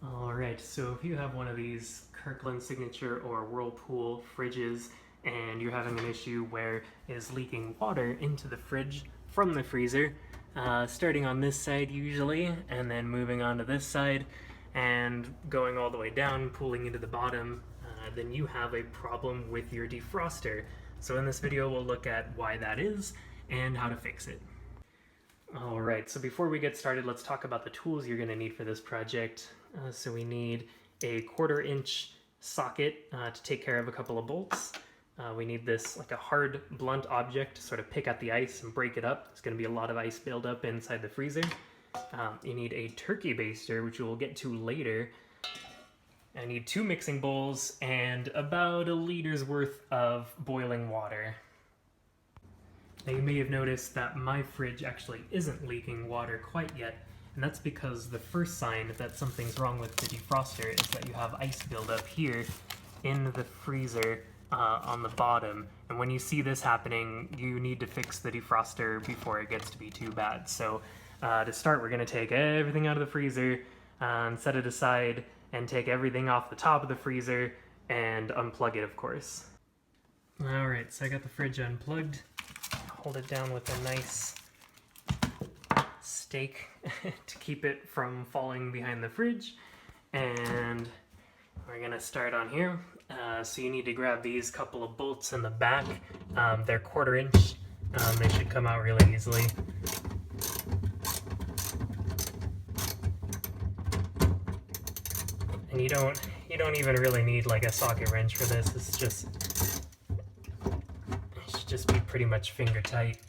Alright, so if you have one of these Kirkland Signature or Whirlpool fridges and you're having an issue where it is leaking water into the fridge from the freezer, starting on this side usually, and then moving on to this side, and going all the way down, pulling into the bottom, then you have a problem with your defroster. So in this video we'll look at why that is and how to fix it. Alright, so before we get started, let's talk about the tools you're going to need for this project. So we need a 1/4-inch socket to take care of a couple of bolts. We need this, like a hard, blunt object to sort of pick at the ice and break it up. There's going to be a lot of ice buildup inside the freezer. You need a turkey baster, which we'll get to later. I need 2 mixing bowls and about 1 liter's worth of boiling water. Now you may have noticed that my fridge actually isn't leaking water quite yet, and that's because the first sign that something's wrong with the defroster is that you have ice buildup here in the freezer on the bottom. And when you see this happening, you need to fix the defroster before it gets to be too bad. So to start, we're going to take everything out of the freezer and set it aside, and take everything off the top of the freezer and unplug it, of course. Alright, so I got the fridge unplugged. Hold it down with a nice stake to keep it from falling behind the fridge. And we're gonna start on here. So you need to grab these couple of bolts in the back. They're 1/4-inch. They should come out really easily. And you don't even really need like a socket wrench for this. It's just, it should just be pretty much finger tight.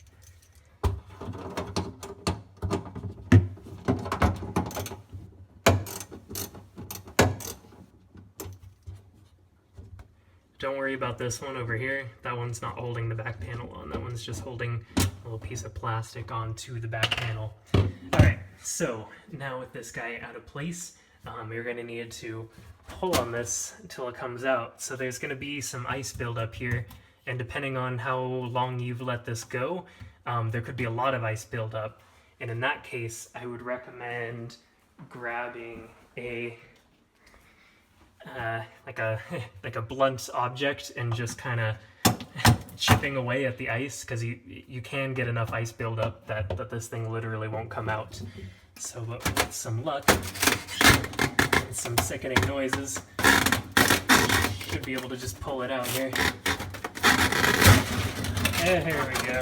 Don't worry about this one over here. That one's not holding the back panel on. That one's just holding a little piece of plastic onto the back panel. Alright, so now with this guy out of place, you're going to need to pull on this until it comes out. So there's going to be some ice buildup here, and depending on how long you've let this go, there could be a lot of ice buildup. And in that case, I would recommend grabbing a like a blunt object and just kind of chipping away at the ice, because you can get enough ice buildup that this thing literally won't come out. So with some luck and some sickening noises, should be able to just pull it out here. Here we go.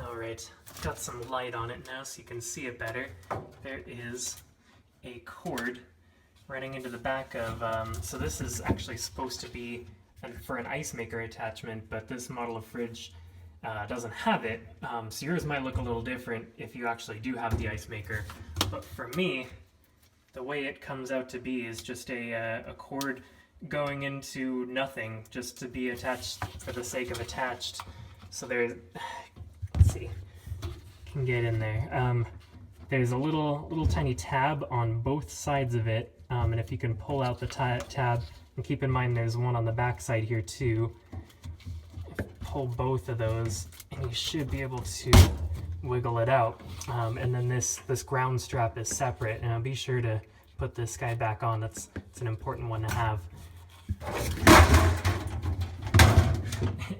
Alright, got some light on it now so you can see it better. There is a cord running into the back of, so this is actually supposed to be for an ice maker attachment, but this model of fridge doesn't have it, so yours might look a little different if you actually do have the ice maker. But for me, the way it comes out to be is just a cord going into nothing, just to be attached for the sake of attached. So there's, let's see, can get in there. There's a little tiny tab on both sides of it, and if you can pull out the tab, and keep in mind there's one on the back side here too. Pull both of those and you should be able to wiggle it out, and then this ground strap is separate, and I'll be sure to put this guy back on. It's an important one to have.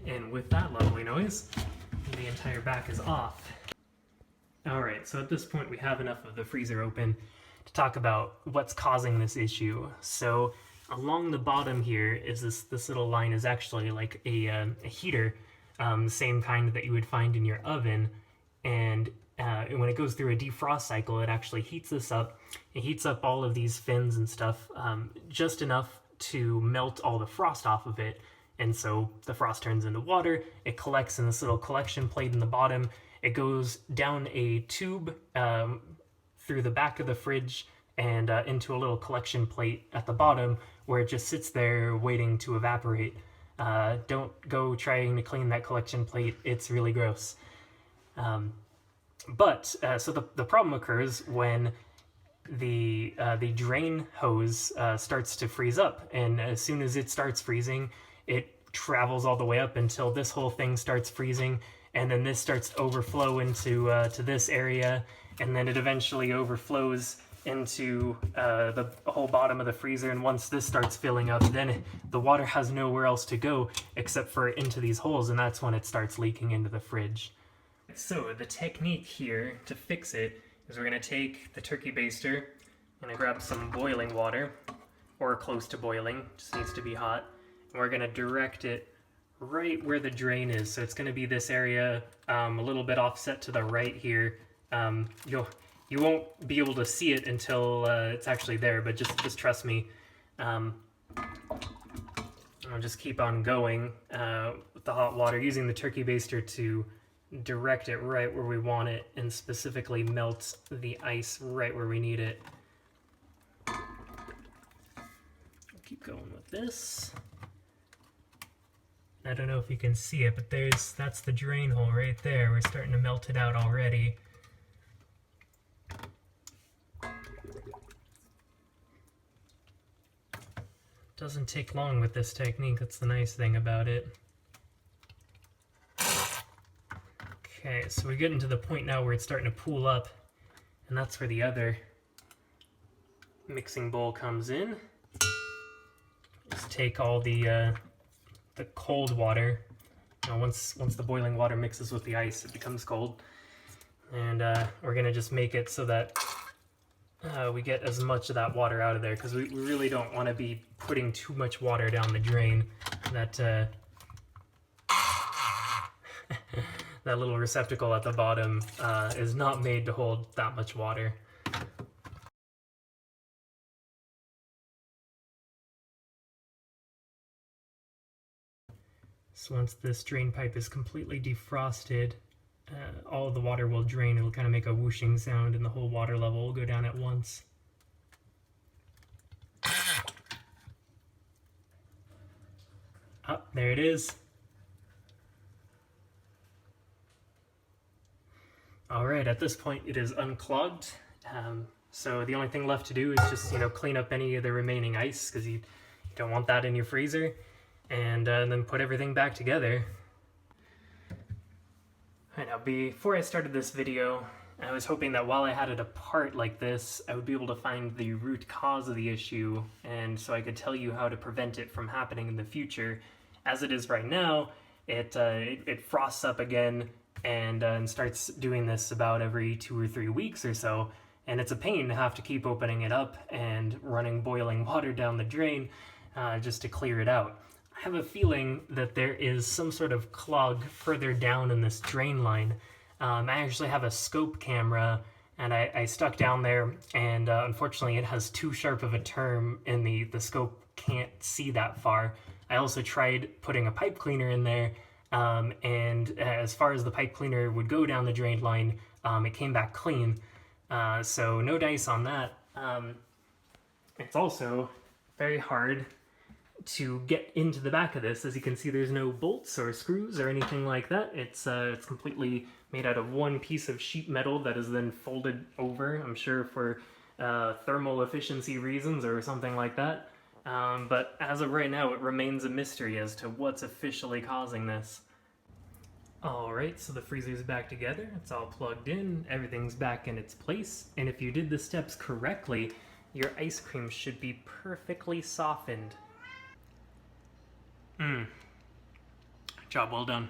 And with that lovely noise, the entire back is off. Alright, so at this point we have enough of the freezer open to talk about what's causing this issue. So along the bottom here is this little line is actually like a heater, the same kind that you would find in your oven, and when it goes through a defrost cycle, it actually heats this up. It heats up all of these fins and stuff just enough to melt all the frost off of it, and so the frost turns into water. It collects in this little collection plate in the bottom. It goes down a tube through the back of the fridge and into a little collection plate at the bottom, where it just sits there waiting to evaporate. Don't go trying to clean that collection plate, it's really gross. So the problem occurs when the drain hose starts to freeze up, and as soon as it starts freezing, it travels all the way up until this whole thing starts freezing, and then this starts to overflow into to this area, and then it eventually overflows into the whole bottom of the freezer. And once this starts filling up, then the water has nowhere else to go except for into these holes, and that's when it starts leaking into the fridge. So the technique here to fix it is we're going to take the turkey baster and grab some boiling water, or close to boiling, just needs to be hot, and we're going to direct it right where the drain is. So it's going to be this area, a little bit offset to the right here. You won't be able to see it until it's actually there, but just trust me. I'll just keep on going with the hot water, using the turkey baster to direct it right where we want it, and specifically melt the ice right where we need it. Keep going with this. I don't know if you can see it, but that's the drain hole right there. We're starting to melt it out already. Doesn't take long with this technique, that's the nice thing about it. Okay, so we're getting to the point now where it's starting to pool up, and that's where the other mixing bowl comes in. Just take all the cold water. Once the boiling water mixes with the ice, it becomes cold, and we're gonna just make it so that we get as much of that water out of there, because we really don't want to be putting too much water down the drain. That that little receptacle at the bottom is not made to hold that much water. So once this drain pipe is completely defrosted, all of the water will drain. It'll kind of make a whooshing sound, and the whole water level will go down at once. Oh, there it is. Alright, at this point it is unclogged. So the only thing left to do is just, clean up any of the remaining ice, because you don't want that in your freezer, and then put everything back together. Now, before I started this video, I was hoping that while I had it apart like this, I would be able to find the root cause of the issue, and so I could tell you how to prevent it from happening in the future. As it is right now, it frosts up again and starts doing this about every 2 or 3 weeks or so, and it's a pain to have to keep opening it up and running boiling water down the drain just to clear it out. I have a feeling that there is some sort of clog further down in this drain line. I actually have a scope camera, and I stuck down there, and unfortunately it has too sharp of a turn, and the scope can't see that far. I also tried putting a pipe cleaner in there, and as far as the pipe cleaner would go down the drain line, it came back clean. So no dice on that. It's also very hard to get into the back of this. As you can see, there's no bolts or screws or anything like that. It's completely made out of one piece of sheet metal that is then folded over, I'm sure for thermal efficiency reasons or something like that. But as of right now, it remains a mystery as to what's officially causing this. Alright, so the freezer's back together, it's all plugged in, everything's back in its place, and if you did the steps correctly, your ice cream should be perfectly softened. Job well done.